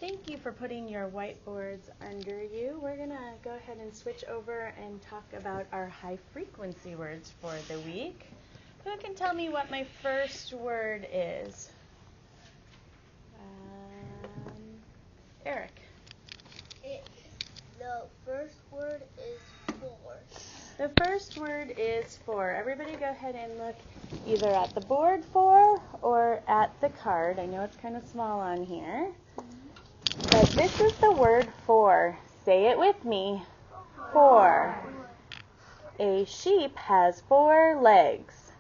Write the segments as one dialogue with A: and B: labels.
A: Thank you for putting your whiteboards under you. We're going to go ahead and switch over and talk about our high frequency words for the week. Who can tell me what my first word is? Eric.
B: The first word is for.
A: The first word is for. Everybody go ahead and look either at the board for or at the card. I know it's kind of small on here. But this is the word for. Say it with me. For. A sheep has 4 legs.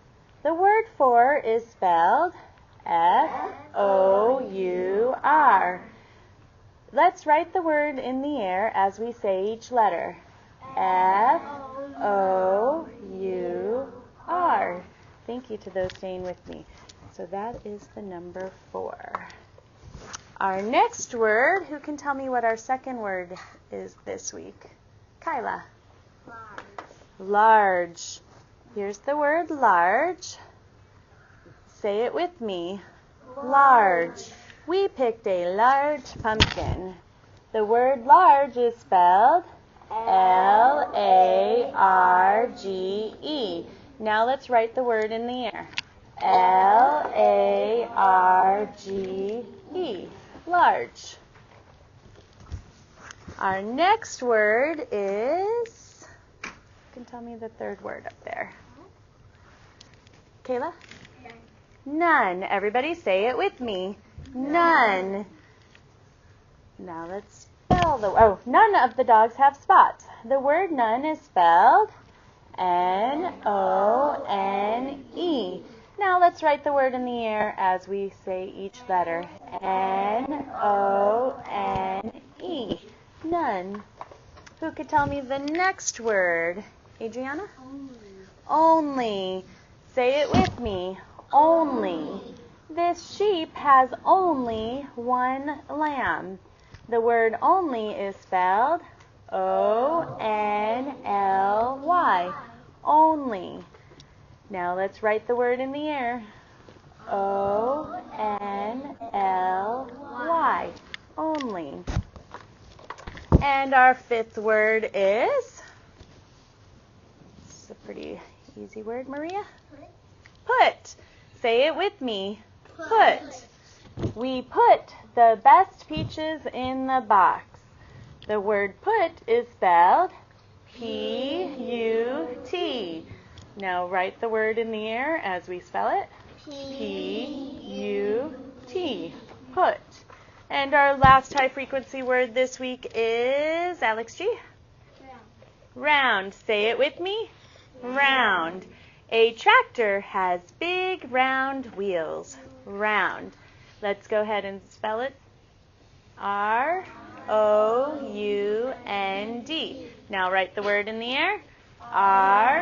A: The word for is spelled F-O-U-R. Let's write the word in the air as we say each letter. F-O-U-R. Thank you to those staying with me. So that is the number 4. Our next word, who can tell me what our second word is this week? Kyla.
B: Large.
A: Large. Here's the word large. Say it with me. Large. We picked a large pumpkin. The word large is spelled L-A-R-G-E. Now let's write the word in the air. L-A-R-G-E. Large. Our next word is, you can tell me the third word up there. Kayla? None. Everybody say it with me. None. Now let's spell none of the dogs have spots. The word none is spelled N-O-N-E. Now let's write the word in the air as we say each letter. N-O-N-E. None. Who could tell me the next word? Adriana? Only. Say it with me. Only. This sheep has only 1 lamb. The word only is spelled O-N-L-Y. Only. Now let's write the word in the air. O-N-L-Y. Only. And our fifth word is, it's a pretty easy word, Maria. Put. Say it with me. Put. We put the best peaches in the box. The word put is spelled P-U-T. Now write the word in the air as we spell it. P-U-T. Put. And our last high frequency word this week is, Alex G? Round. Say it with me. Round. A tractor has big round wheels. Round. Let's go ahead and spell it. R-O-U-N-D. Now write the word in the air. R-O-U-N-D.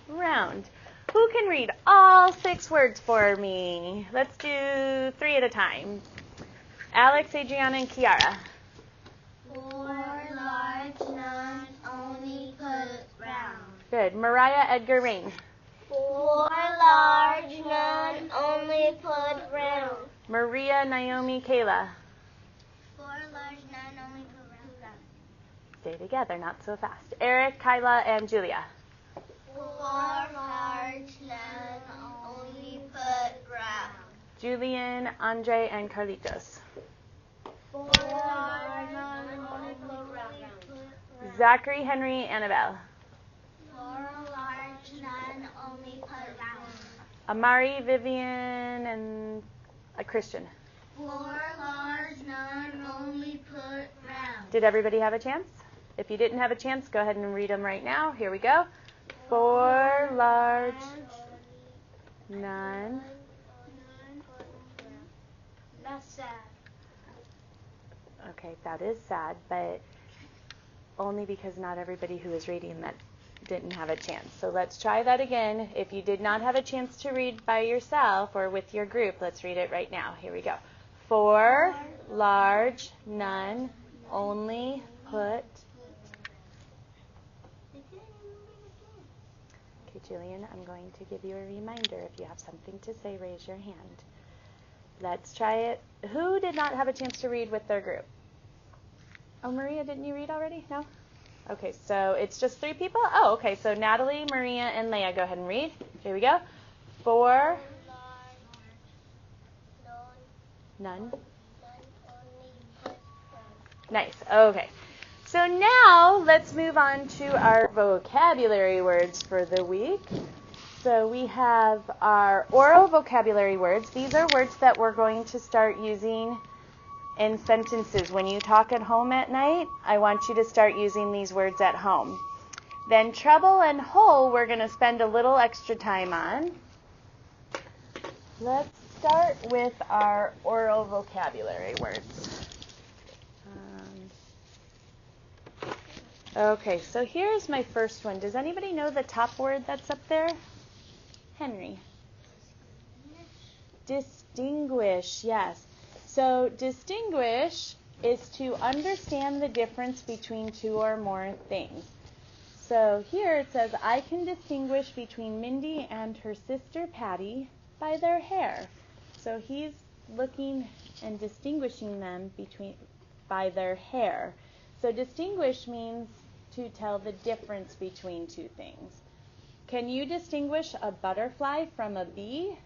A: Round. Who can read all 6 words for me? Let's do 3 at a time. Alex, Adriana, and Kiara.
B: For, large, none, only, put, round.
A: Good. Mariah, Edgar, Rain.
B: For, large, none, only, put, round.
A: Maria, Naomi, Kayla.
B: For, large, none, only, put, round.
A: Stay together, not so fast. Eric, Kyla, and Julia.
B: For, large, none, only, put, round.
A: Julian, Andre, and Carlitos.
B: For, large, none, only, put, round.
A: Zachary, Henry, Annabelle.
B: For, large, none, only, put, round.
A: Amari, Vivian, and Christian.
B: For, large, none, only, put, round.
A: Did everybody have a chance? If you didn't have a chance, go ahead and read them right now. Here we go. For, large, none.
B: That's sad.
A: Okay, that is sad, but only because not everybody who is reading that didn't have a chance. So let's try that again. If you did not have a chance to read by yourself or with your group, let's read it right now. Here we go. For, large, none, only, put. Okay, Julian, I'm going to give you a reminder. If you have something to say, raise your hand. Let's try it. Who did not have a chance to read with their group? Oh, Maria, didn't you read already? No? Okay, so it's just 3 people? Oh, okay, so Natalie, Maria, and Leah, go ahead and read. Here we go. 4. None. Nice. Okay. So now let's move on to our vocabulary words for the week. So we have our oral vocabulary words. These are words that we're going to start using in sentences. When you talk at home at night, I want you to start using these words at home. Then treble and whole, we're going to spend a little extra time on. Let's start with our oral vocabulary words. Okay, so here's my first one. Does anybody know the top word that's up there? Henry. Distinguish, yes. So distinguish is to understand the difference between 2 or more things. So here it says, I can distinguish between Mindy and her sister Patty by their hair. So he's looking and distinguishing them by their hair. So distinguish means to tell the difference between 2 things. Can you distinguish a butterfly from a bee?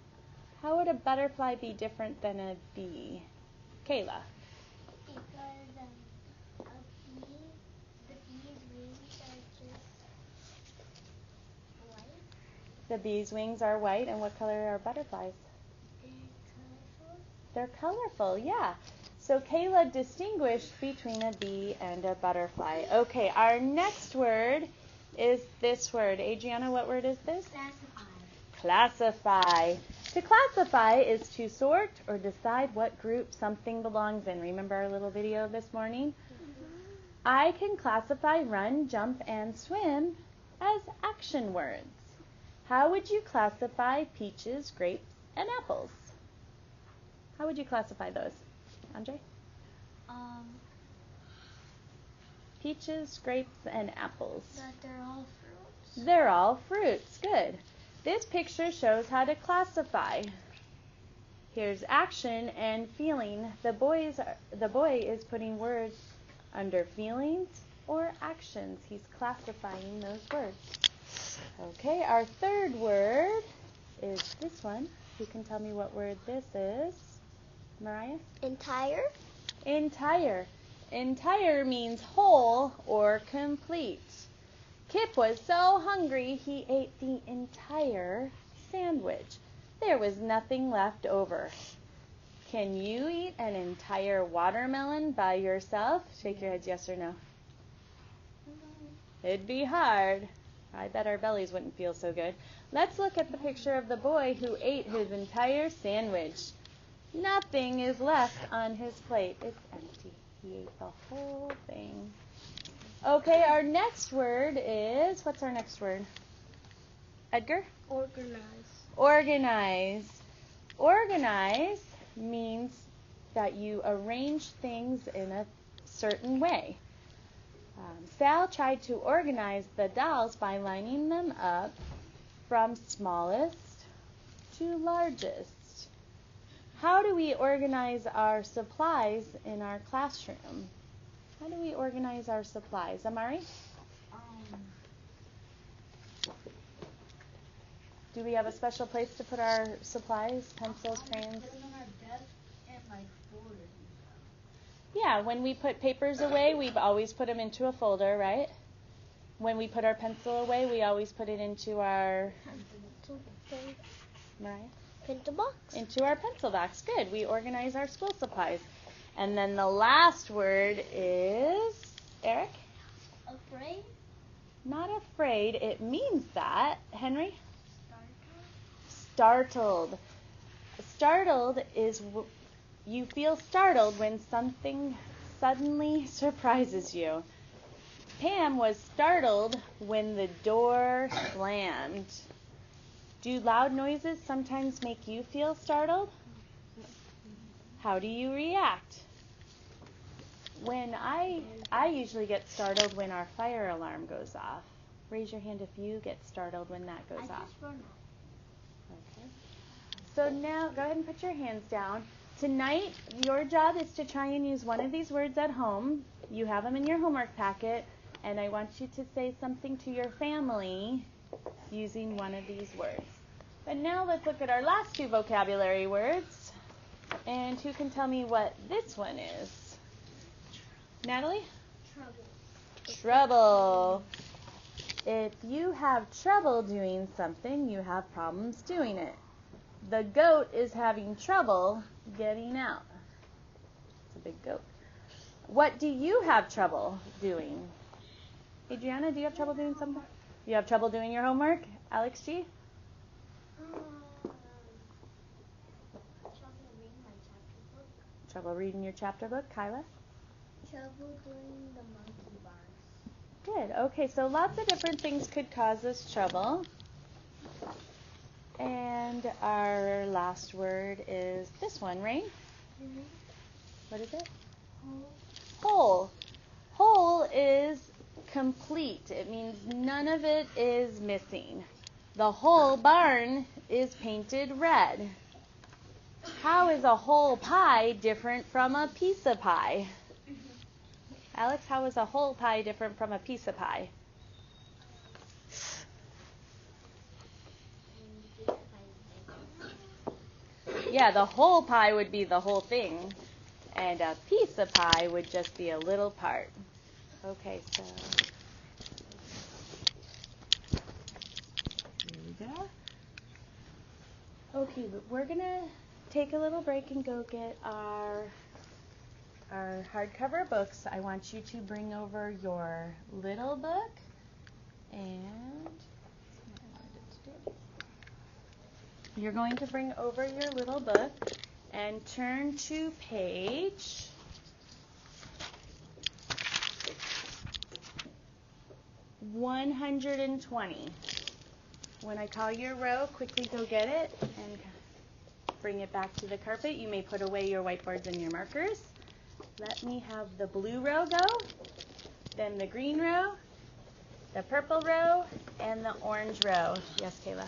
A: How would a butterfly be different than a bee? Kayla.
B: Because a bee, the bee's wings are just white.
A: The bee's wings are white, and what color are butterflies?
B: They're colorful.
A: They're colorful, yeah. So Kayla distinguished between a bee and a butterfly. Okay, our next word is this word. Adriana, what word is this?
B: Classify.
A: Classify. To classify is to sort or decide what group something belongs in. Remember our little video this morning?
B: Mm-hmm.
A: I can classify run, jump, and swim as action words. How would you classify peaches, grapes, and apples? How would you classify those? Andre? Peaches, grapes, and apples.
B: That they're all fruits.
A: They're all fruits. Good. This picture shows how to classify. Here's action and feeling. The boy is putting words under feelings or actions. He's classifying those words. Okay, our third word is this one. You can tell me what word this is. Mariah?
B: Entire.
A: Entire. Entire means whole or complete. Kip was so hungry he ate the entire sandwich. There was nothing left over. Can you eat an entire watermelon by yourself? Shake your heads yes or no. It'd be hard. I bet our bellies wouldn't feel so good. Let's look at the picture of the boy who ate his entire sandwich. Nothing is left on his plate. It's empty. He ate the whole thing. Okay, our next word is, what's our next word? Edgar?
B: Organize.
A: Organize. Organize means that you arrange things in a certain way. Sal tried to organize the dolls by lining them up from smallest to largest. How do we organize our supplies in our classroom? How do we organize our supplies? Amari? Do we have a special place to put our supplies, pencils, crayons?
B: Put them on our desk and like folders and stuff.
A: Yeah, when we put papers away, we always put them into a folder, right? When we put our pencil away, we always put it into our... Mariah?
B: Pencil box.
A: Into our pencil box. Good. We organize our school supplies. And then the last word is... Eric?
B: Afraid?
A: Not afraid. It means that. Henry?
B: Startled.
A: Startled. Startled is you feel startled when something suddenly surprises you. Pam was startled when the door slammed. Do loud noises sometimes make you feel startled? How do you react? When I usually get startled when our fire alarm goes off. Raise your hand if you get startled when that goes off.
B: Just run off.
A: Okay. So now, go ahead and put your hands down. tonight, your job is to try and use one of these words at home. You have them in your homework packet, and I want you to say something to your family using one of these words. But now let's look at our last two vocabulary words. And who can tell me what this one is? Natalie? Trouble. If you have trouble doing something, you have problems doing it. The goat is having trouble getting out. It's a big goat. What do you have trouble doing? Adriana, do you have trouble doing something? You have trouble doing your homework? Alex G? Trouble reading your chapter book. Kyla?
B: Trouble doing the monkey bars.
A: Good. Okay, so lots of different things could cause us trouble. And our last word is this one, Rain.
B: Mm-hmm.
A: What is it?
B: Whole.
A: Whole is complete. It means none of it is missing. The whole barn is painted red. How is a whole pie different from a piece of pie? Alex, how is a whole pie different from a piece of pie? Yeah, the whole pie would be the whole thing, and a piece of pie would just be a little part. Okay, so here we go. Okay, but we're going to take a little break and go get our hardcover books. I want you to bring over your little book and you're going to bring over your little book and turn to page 120. When I call your row, quickly go get it and bring it back to the carpet. You may put away your whiteboards and your markers. Let me have the blue row go, then the green row, the purple row, and the orange row. Yes, Kayla?